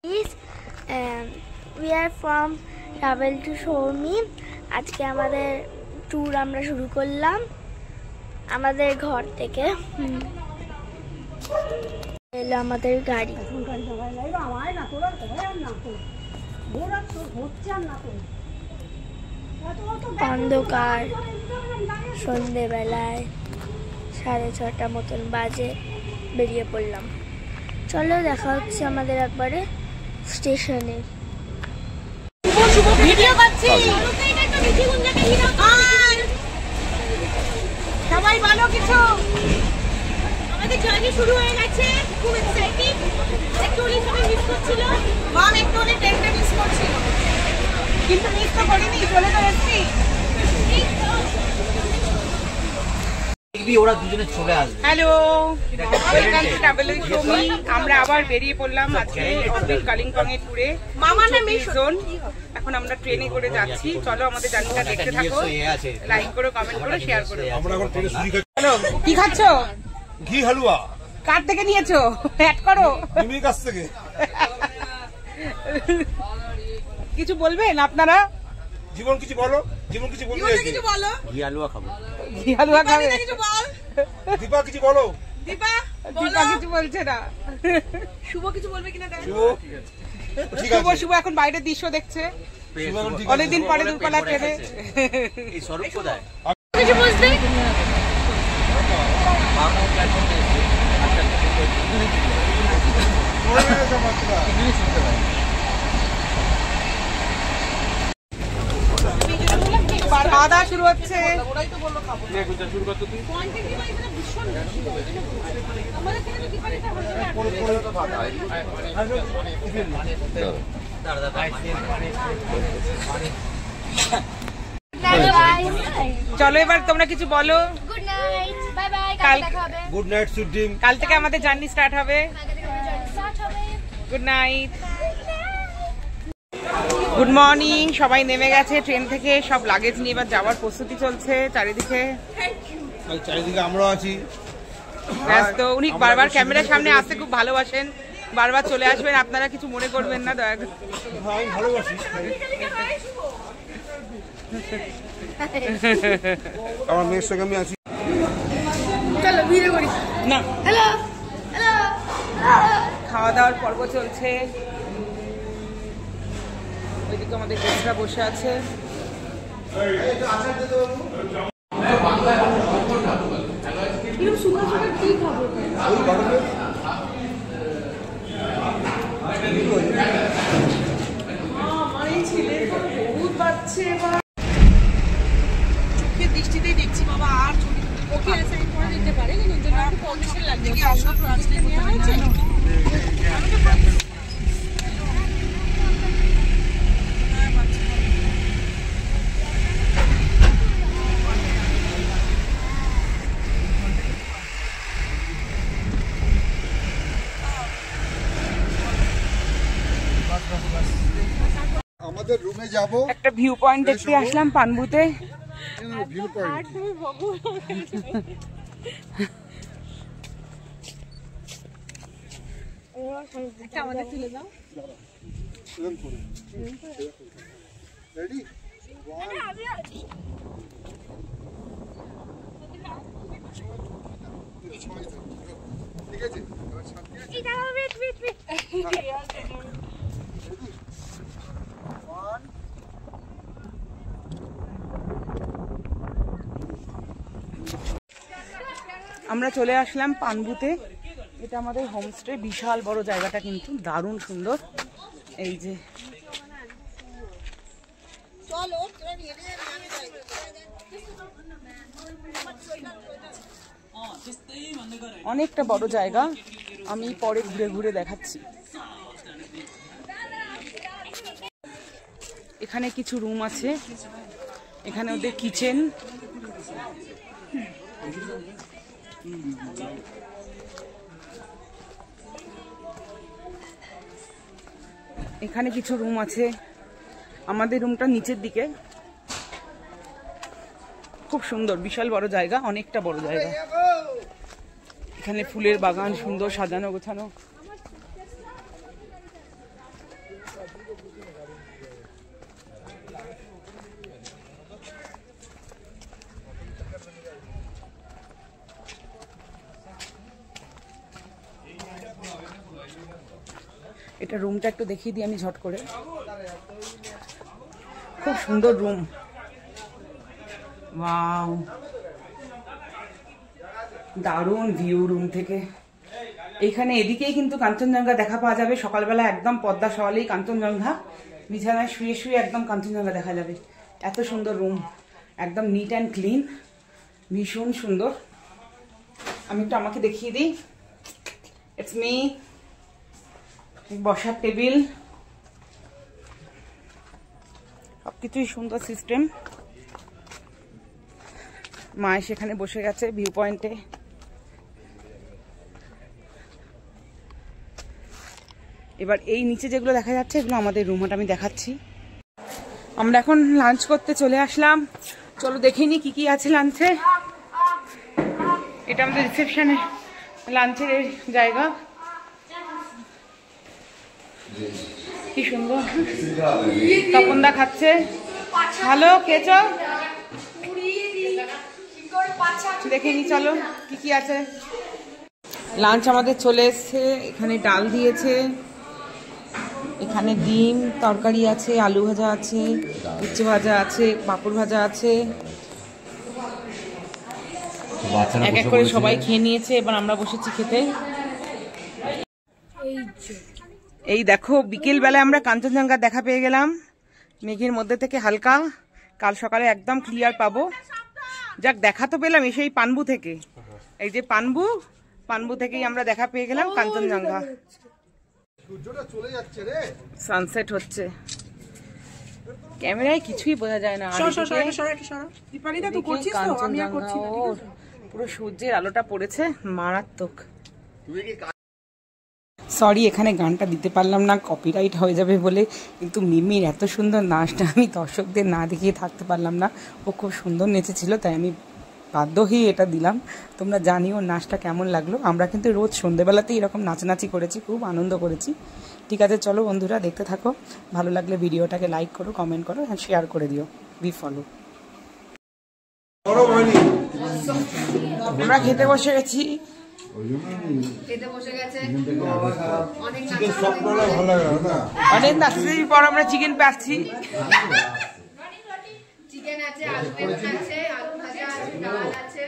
We are from Travel to Show Me. আজকে আমাদের tour আমরা শুরু করলাম আমাদের ঘর থেকে। এলো আমাদের গাড়ি। অন্ধকার, সন্ধেবেলায় 6:30 মতন বাজে বেরিয়ে পড়লাম। চলো দেখা হচ্ছে আমাদের একবারে স্টেশনে। সবাই ভালো কিছু আমাদের জার্নি শুরু হয়ে গেছে, খুব এক্সাইটিং। একটু সবাই মিস করছিল, মাম একটু ট্রেনটা মিস করছিল, কিন্তু মিস তো করিনি, চলে তো এসেছি। ওরা দুজনে চলে আসবে। Hello, welcome to travel with show me. আমরা আবার বেরিয়ে পড়লাম আজকে অরবিট কালিম্পং এর ট্যুরে। জোন এখন আমরা ট্রেনে করে যাচ্ছি। চলো আমাদের জার্নিটা দেখতে থাকো, লাইক করো, কমেন্ট করো, শেয়ার করো। আমরা এখন ট্রেনে সুজি খাচ্ছি। হ্যালো, কি খাচ্ছো? ঘি হালুয়া। কার থেকে নিয়েছো? অ্যাড করো মিমির কাছ থেকে। কিছু বলবেন আপনারা? জীবন কিছু বলো, জীবন কিছু বলতে চাইছে। কিছু বলো। ঘি হালুয়া খাবো। ঘি হালুয়া খাবে? কিছু বল। দীপা কিছু বলো। দীপা কিছু বলছে না। শুভ কিছু বলবে কিনা দেখো। ঠিক আছে, শুভ এখন বাইরের দৃশ্য দেখছে। অনেকদিন পরে দুপুরবেলা ট্রেনে। এই স্বরূপ কোথায়? কিছু বুঝবে? খাওয়া দাওয়া শুরু হচ্ছে। চলো এবার তোমরা কিছু বলো। গুড নাইট, বাই বাই, কাল দেখা হবে। Good night sweet dream. কাল থেকে আমাদের জার্নি স্টার্ট হবে। Good night, good morning. সবাই নেমে গেছে ট্রেন থেকে, সব লাগেজ নিয়ে এবার যাওয়ার প্রস্তুতি চলছে চারিদিকে। চারিদিকে আমরা আছি ব্যস্ত। উনি বারবার ক্যামেরার সামনে আসতে খুব ভালোবাসেন, বারবার চলে আসবেন, আপনারা কিছু মনে করবেন না দয়া করে। আমি ভালোবাসি। আমার মেয়ের সঙ্গে আমি আছি। চলো ভিডিও করি না, হ্যালো হ্যালো। খাওয়া দাওয়ার পর্ব চলছে। ওইদিকে আমাদের গেস্টরা বসে আছে। চোখের দৃষ্টিতেই দেখছি বাবা, আর ওকে সাইন করে দিতে পারে, কিন্তু ওর জন্য একটু পারমিশন লাগবে। কি আমরা ট্রান্সলেট নেওয়া হয়েছে? আমাদের রুমে যাব। একটা ভিউ পয়েন্ট দেখতে আসলাম পানবুতে। ভিউ পয়েন্ট আমাদের তুলে দাও। রেডি? ঠিক আছে, আমরা চলে আসলাম পানবুতে। এটা আমাদের হোমস্টে, বিশাল বড় জায়গাটা, কিন্তু দারুণ সুন্দর। এই যে অনেকটা বড় জায়গা, আমি পরে ঘুরে ঘুরে দেখাচ্ছি। এখানে কিছু রুম আছে, এখানে ওদের কিচেন। এখানে কিছু রুম আছে। আমাদের রুমটা নিচের দিকে, খুব সুন্দর, বিশাল বড় জায়গা, অনেকটা বড় জায়গা। এখানে ফুলের বাগান, সুন্দর সাজানো গোছানো। এটা রুমটা একটু দেখিয়ে দিই আমি ঝট করে। খুব সুন্দর রুম। ওয়াও, দারুণ ভিউ রুম থেকে। এইখানে এদিকেই কিন্তু কাঞ্চনজঙ্ঘা দেখা পাওয়া যাবে। সকালবেলা একদম পদ্মা সওয়ালেই কাঞ্চনজঙ্ঘা, বিছানায় শুয়ে শুয়ে একদম কাঞ্চনজঙ্ঘা দেখা যাবে। এত সুন্দর রুম, একদম নিট অ্যান্ড ক্লিন, ভীষণ সুন্দর। আমি একটু আমাকে দেখিয়ে দিই। ইটস মি, বসার টেবিল, সবকিছুই সুন্দর সিস্টেম। মা সেখানে বসে গেছে ভিউ পয়েন্টে। এবার এই নিচে যেগুলো দেখা যাচ্ছে এগুলো আমাদের রুম, আমি দেখাচ্ছি। আমরা এখন লাঞ্চ করতে চলে আসলাম। চলো দেখে নি কি কি আছে লাঞ্চে। এটা আমাদের রিসেপশনে লাঞ্চের জায়গা। কি সুন্দর, তপনদা খাচ্ছে। ভালো খেয়েছ? দেখে নি চলো কি কি আছে। লাঞ্চ আমাদের চলে এসছে। এখানে ডাল দিয়েছে, এখানে ডিম তরকারি আছে, আলু ভাজা আছে, উচ্ছে ভাজা আছে, পাঁপড় ভাজা আছে। এক এক করে সবাই খেয়ে নিয়েছে, এবার আমরা বসেছি খেতে। এই দেখো বিকেল বেলায় আমরা কাঞ্চনজঙ্ঘা দেখা পেয়ে গেলাম। মেঘের মধ্যে থেকে হালকা, কাল সকালে একদম ক্লিয়ার পাবো। যাক, দেখা তো পেলাম সেই পানবু থেকে। এই যে পানবু থেকেই আমরা দেখা পেয়ে গেলাম কাঞ্চনজঙ্ঘা। সানসেট হচ্ছে, ক্যামেরায় কিছুই বোঝা যায় না। পুরো সূর্যের আলোটা পড়েছে, মারাত্মক। সরি এখানে গানটা দিতে পারলাম না, কপিরাইট হয়ে যাবে বলে। কিন্তু মিমির এত সুন্দর নাচটা আমি দর্শকদের না দেখিয়ে থাকতে পারলাম না। ও খুব সুন্দর নেচেছিল, তাই আমি বাধ্য হয়ে এটা দিলাম। তোমরা জানিও নাচটা কেমন লাগলো। আমরা কিন্তু রোজ সন্ধ্যেবেলাতেই এরকম নাচানাচি করেছি, খুব আনন্দ করেছি। ঠিক আছে, চলো বন্ধুরা দেখতে থাকো। ভালো লাগলে ভিডিওটাকে লাইক করো, কমেন্ট করো আর শেয়ার করে দিও। Be follow. আমরা খেতে বসে গেছি। অনেক নাচের পর আমরা চিকেন পাচ্ছি। চিকেন আছে, আলু আছে, আলু ভাজা আছে, ডাল আছে।